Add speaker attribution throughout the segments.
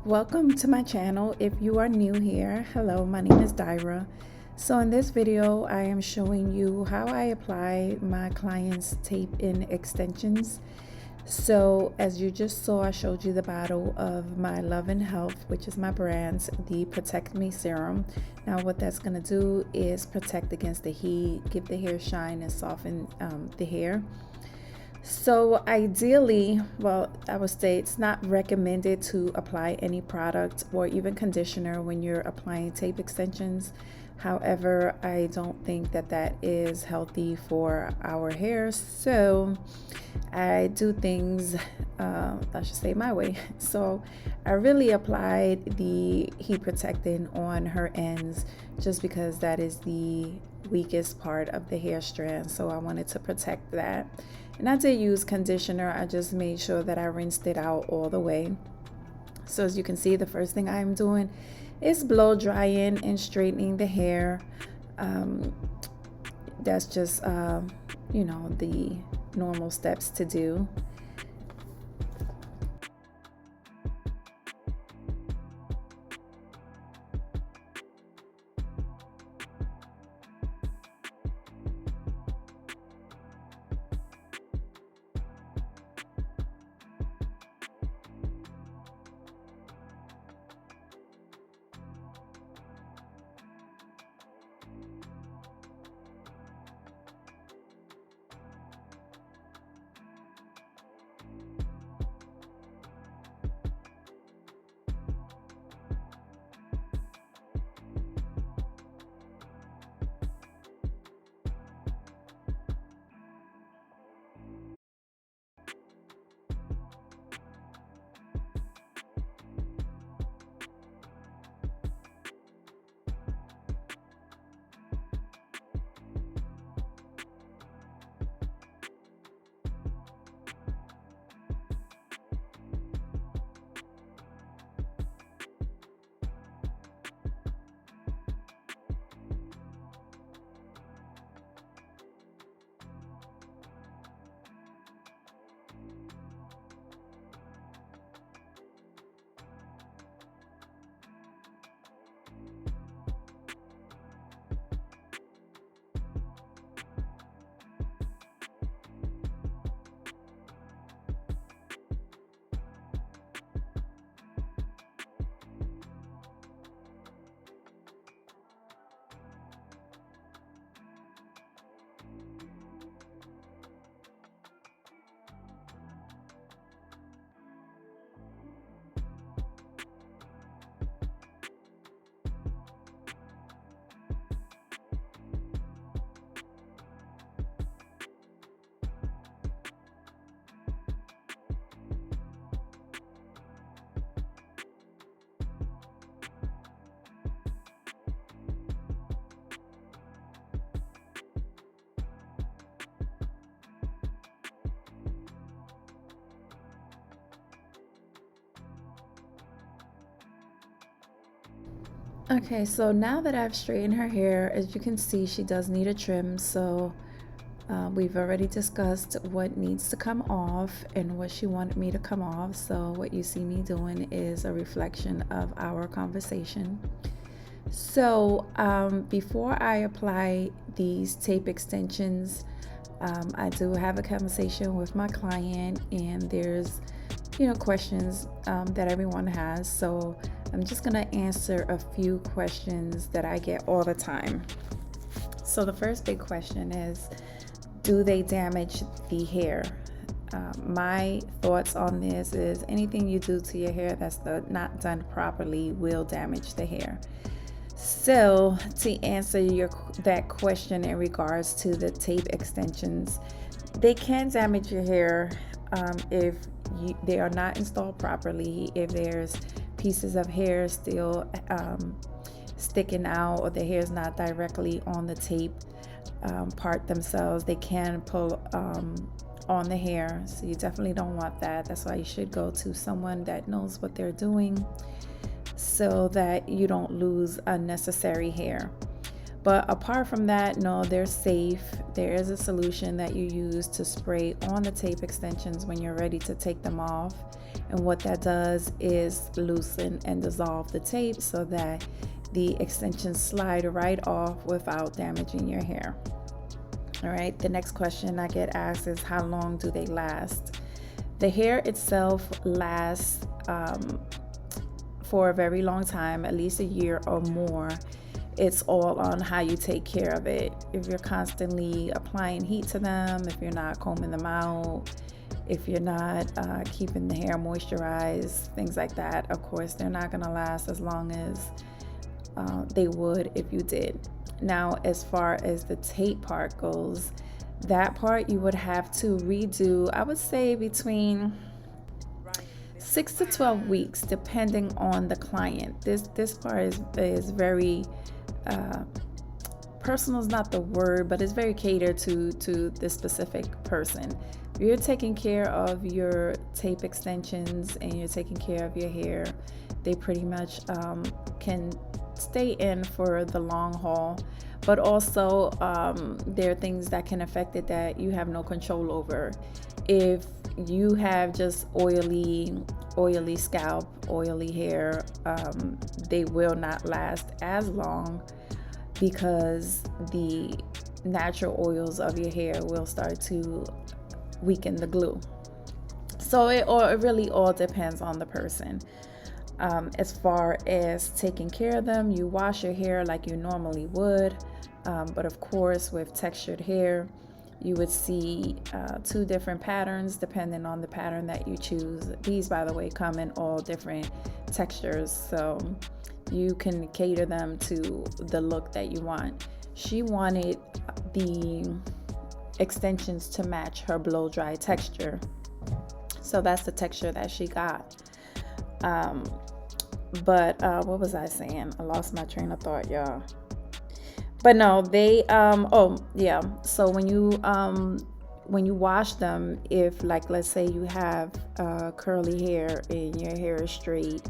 Speaker 1: Welcome to my channel. If you are new here, hello, my name is Daira. So in this video, I am showing you how I apply my clients' tape-in extensions. So as you just saw, I showed you the bottle of my Love and Health, which is my brand, the Protect Me Serum. Now what that's going to do is protect against the heat, give the hair shine, and soften the hair. So ideally, well, I would say it's not recommended to apply any product or even conditioner when you're applying tape extensions. However, I don't think that that is healthy for our hair. So I do things, I should say my way. So I really applied the heat protectant on her ends just because that is the weakest part of the hair strand. So I wanted to protect that. And I did use conditioner. I just made sure that I rinsed it out all the way. So as you can see, the first thing I'm doing is blow drying and straightening the hair. That's just, the normal steps to do. Okay, so now that I've straightened her hair, as you can see, she does need a trim. So we've already discussed what needs to come off and what she wanted me to come off. So what you see me doing is a reflection of our conversation. So before I apply these tape extensions, I do have a conversation with my client, and there's questions that everyone has. So I'm just gonna answer a few questions that I get all the time. So the first big question is, do they damage the hair? My thoughts on this is anything you do to your hair that's not done properly will damage the hair. So to answer that question in regards to the tape extensions, they can damage your hair if they are not installed properly, if there's pieces of hair still sticking out, or the hair is not directly on the tape part themselves. They can pull on the hair, so you definitely don't want that. That's why you should go to someone that knows what they're doing so that you don't lose unnecessary hair. But apart from that, no, they're safe. There is a solution that you use to spray on the tape extensions when you're ready to take them off. And what that does is loosen and dissolve the tape so that the extensions slide right off without damaging your hair. All right, the next question I get asked is, how long do they last? The hair itself lasts for a very long time, at least a year or more. It's all on how you take care of it. If you're constantly applying heat to them, if you're not combing them out, if you're not keeping the hair moisturized, things like that, of course, they're not gonna last as long as they would if you did. Now, as far as the tape part goes, that part you would have to redo, I would say between 6 to 12 weeks, depending on the client. This part is very personal is not the word, but it's very catered to the specific person. If you're taking care of your tape extensions and you're taking care of your hair, they pretty much can stay in for the long haul. But also there are things that can affect it that you have no control over. If you have just oily scalp, oily hair, they will not last as long because the natural oils of your hair will start to weaken the glue. So it really all depends on the person. As far as taking care of them, you wash your hair like you normally would, but of course with textured hair you would see 2 different patterns depending on the pattern that you choose. These, by the way, come in all different textures, so you can cater them to the look that you want. She wanted the extensions to match her blow dry texture, so that's the texture that she got. But what was I saying? I lost my train of thought, y'all. But no, they oh yeah, so when you wash them, if, like, let's say you have curly hair and your hair is straight,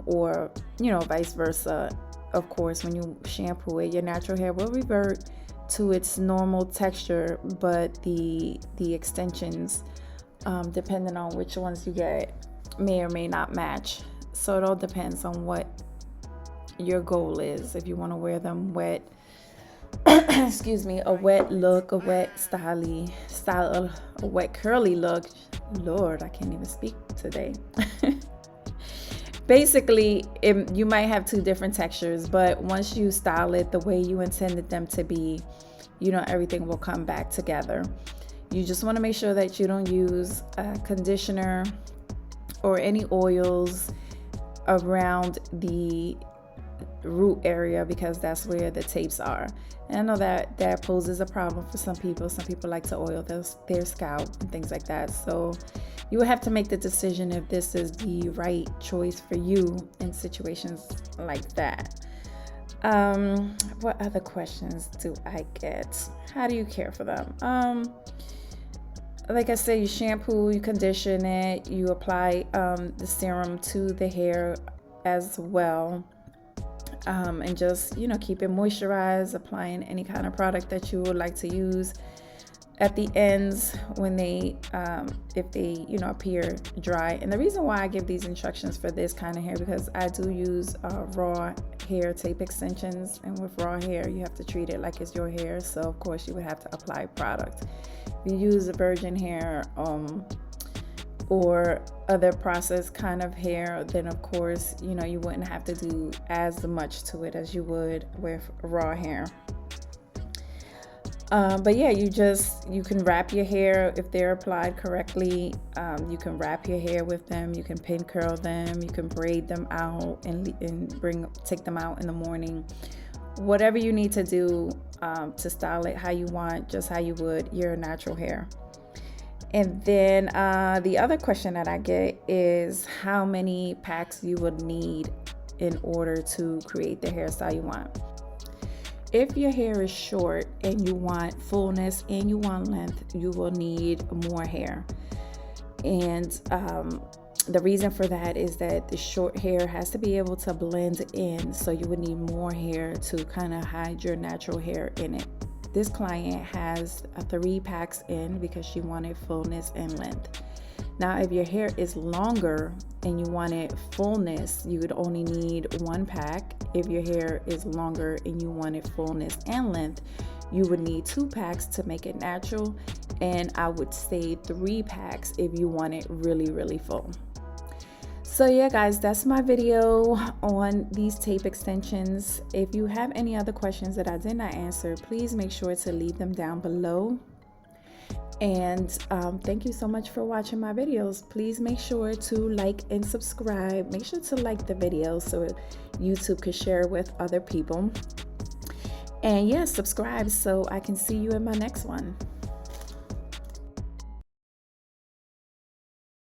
Speaker 1: or vice versa, of course when you shampoo it, your natural hair will revert to its normal texture, but the extensions, depending on which ones you get, may or may not match. So it all depends on what your goal is. If you want to wear them wet, excuse me, a wet look, a wet style, a wet curly look. Lord, I can't even speak today. Basically, you might have 2 different textures, but once you style it the way you intended them to be, everything will come back together. You just want to make sure that you don't use conditioner or any oils around the root area, because that's where the tapes are. And I know that poses a problem for some people. Some people like to oil their scalp and things like that. So you will have to make the decision if this is the right choice for you in situations like that. What other questions do I get? How do you care for them? Like I said, you shampoo, you condition it, you apply the serum to the hair as well, and just keep it moisturized, applying any kind of product that you would like to use at the ends when they if they appear dry. And the reason why I give these instructions for this kind of hair, because I do use raw hair tape extensions, and with raw hair you have to treat it like it's your hair, so of course you would have to apply product. If you use a virgin hair or other processed kind of hair, then of course you wouldn't have to do as much to it as you would with raw hair. But yeah, you can wrap your hair if they're applied correctly. You can wrap your hair with them, you can pin curl them, you can braid them out and take them out in the morning. Whatever you need to do to style it how you want, just how you would your natural hair. And then the other question that I get is how many packs you would need in order to create the hairstyle you want. If your hair is short and you want fullness and you want length, you will need more hair. And The reason for that is that the short hair has to be able to blend in, so you would need more hair to kind of hide your natural hair in it. This client has 3 packs in because she wanted fullness and length. Now, if your hair is longer and you wanted fullness, you would only need 1 pack. If your hair is longer and you wanted fullness and length, you would need 2 packs to make it natural. And I would say 3 packs if you want it really, really full. So yeah, guys, that's my video on these tape extensions. If you have any other questions that I did not answer, please make sure to leave them down below. And thank you so much for watching my videos. Please make sure to like and subscribe. Make sure to like the video so YouTube could share with other people. And yeah, subscribe so I can see you in my next one.